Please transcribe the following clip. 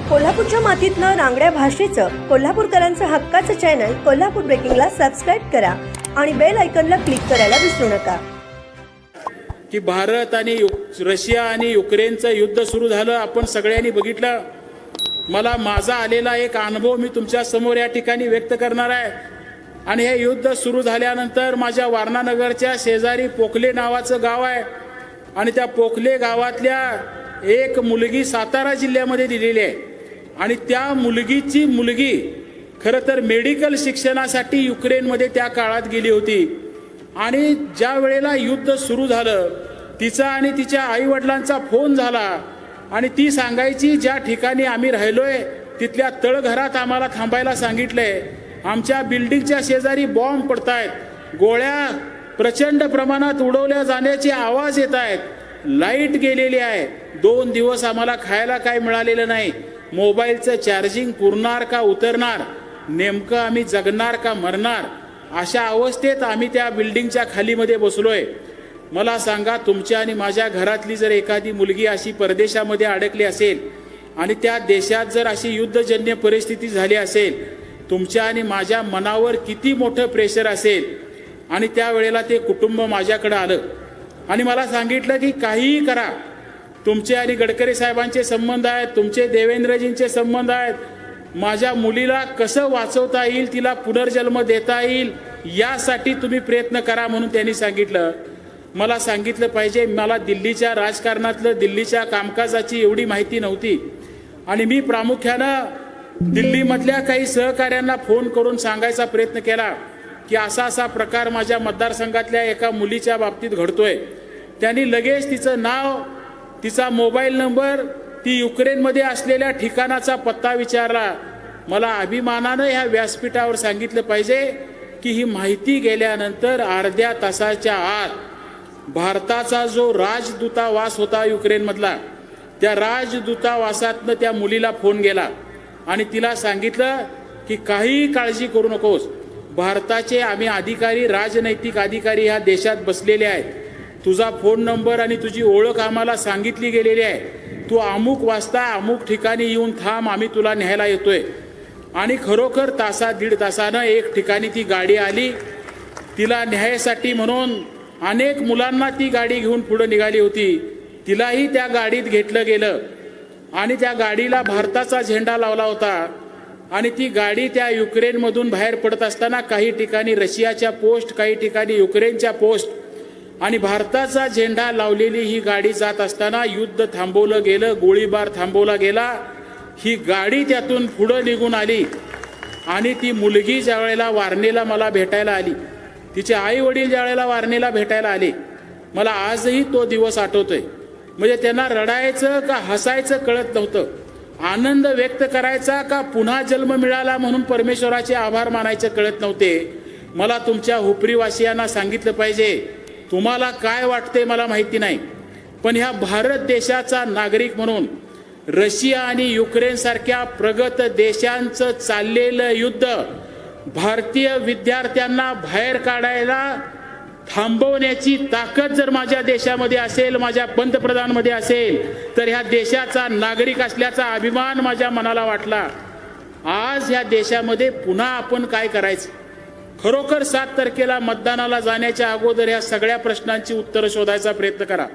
कोल्हापूरच्या मातीतलं रांगड्या भाषेचं कोल्हापूरकरांचं हक्काचं चॅनल कोल्हापूर ब्रेकिंगला सबस्क्राईब करा आणि बेल आयकॉनला क्लिक करायला विसरू नका। की भारत आणि रशिया आणि युक्रेनचं युद्ध सुरू झालं, आपण सगळ्यांनी बघितलं। मला माझा आलेला एक अनुभव मी तुमच्या समोर या ठिकाणी व्यक्त करणार आहे। आणि हे युद्ध सुरू झाल्यानंतर माझ्या वारणानगरच्या शेजारी पोखले नावाचं गाव आहे आणि त्या पोखले गावातल्या एक मुलगी सातारा जिल्ह्यामध्ये दिलेली आहे आणि त्या मुलगीची मुलगी खरं तर मेडिकल शिक्षणासाठी युक्रेनमध्ये त्या काळात गेली होती। आणि ज्या वेळेला युद्ध सुरू झालं तिचा आणि तिच्या आईवडिलांचा फोन झाला आणि ती सांगायची, ज्या ठिकाणी आम्ही राहिलोय तिथल्या तळघरात आम्हाला थांबायला सांगितलंय, आमच्या बिल्डिंगच्या शेजारी बॉम्ब पडतायत, गोळ्या प्रचंड प्रमाणात उडवल्या जाण्याचे आवाज येत आहेत, लाईट गेलेली आहे, 2 दिवस आम्हाला खायला काय मिळालेलं नाही, मोबाईलचं चार्जिंग पुरणार का उतरणार, नेमकं आम्ही जगणार का मरणार, अशा अवस्थेत आम्ही त्या बिल्डिंगच्या खालीमध्ये बसलोय। मला सांगा, तुमच्या आणि माझ्या घरातली जर एखादी मुलगी अशी परदेशामध्ये अडकली असेल आणि त्या देशात जर अशी युद्धजन्य परिस्थिती झाली असेल, तुमच्या आणि माझ्या मनावर किती मोठं प्रेशर असेल। आणि त्यावेळेला ते कुटुंब माझ्याकडे आलं आणि मला सांगितलं की काहीही करा, तुमचे आणि गडकरी साहेबांचे संबंध आहेत, तुमचे देवेंद्रजींचे संबंध आहेत, माझ्या मुलीला कसं वाचवता येईल, तिला पुनर्जन्म देता येईल यासाठी तुम्ही प्रयत्न करा म्हणून त्यांनी सांगितलं। मला सांगितलं पाहिजे, मला दिल्लीच्या राजकारणातलं दिल्लीच्या कामकाजाची एवढी माहिती नव्हती आणि मी प्रामुख्यानं दिल्लीमधल्या काही सहकाऱ्यांना फोन करून सांगायचा प्रयत्न केला की असा असा प्रकार माझ्या मतदारसंघातल्या एका मुलीच्या बाबतीत घडतोय। त्यांनी लगेच तिचं नाव, तिचा मोबाईल नंबर, ती युक्रेनमध्ये असलेल्या ठिकाणाचा पत्ता विचारला। मला अभिमानानं ह्या व्यासपीठावर सांगितलं पाहिजे की ही माहिती गेल्यानंतर अर्ध्या तासाच्या आत भारताचा जो राजदूतावास होता युक्रेनमधला, त्या राजदूतावासातनं त्या मुलीला फोन गेला आणि तिला सांगितलं की काही काळजी करू नकोस, भारताचे आम्ही अधिकारी, राजनैतिक अधिकारी ह्या देशात बसलेले आहेत, तुझा फोन नंबर आणि तुझी ओळख आम्हाला सांगितली गेलेली आहे, तू अमुक वाजता अमुक ठिकाणी येऊन थांब, आम्ही तुला न्यायला येतोय। आणि खरोखर तासा दीड तासानं एक ठिकाणी ती गाडी आली, तिला न्यायासाठी म्हणून अनेक मुलांना ती गाडी घेऊन पुढे निघाली होती, तिलाही त्या गाडीत घेतलं गेलं आणि त्या गाडीला भारताचा झेंडा लावला होता। आणि ती गाडी त्या युक्रेनमधून बाहेर पडत असताना काही ठिकाणी रशियाच्या पोस्ट, काही ठिकाणी युक्रेनच्या पोस्ट आणि भारताचा झेंडा लावलेली ही गाडी जात असताना युद्ध थांबवलं गेलं, गोळीबार थांबवला गेला, ही गाडी त्यातून पुढे निघून आली आणि ती मुलगी ज्या वेळेला वारणेला मला भेटायला आली, तिचे आई वडील ज्या वेळेला वारणेला भेटायला आले, मला आजही तो दिवस आठवतोय। म्हणजे त्यांना रडायचं का हसायचं कळत नव्हतं, आनंद व्यक्त करायचा का पुन्हा जन्म मिळाला म्हणून परमेश्वराचे आभार मानायचं कळत नव्हते। मला तुमच्या हुपरीवासियांना सांगितलं पाहिजे, तुम्हाला काय वाटते मला माहिती नाही, पण ह्या भारत देशाचा नागरिक म्हणून रशिया आणि युक्रेन सारख्या प्रगत देशांचं चाललेलं युद्ध भारतीय विद्यार्थ्यांना बाहेर काढायला थांबवण्याची ताकद जर माझ्या देशामध्ये असेल, माझ्या पंतप्रधानमध्ये असेल, तर ह्या देशाचा नागरिक असल्याचा अभिमान माझ्या मनाला वाटला। आज ह्या देशामध्ये पुन्हा आपण काय करायचं, खरोखर 7 तारखेला मतदानाला जाण्याच्या अगोदर ह्या सगळ्या प्रश्नांची उत्तरं शोधायचा प्रयत्न करा।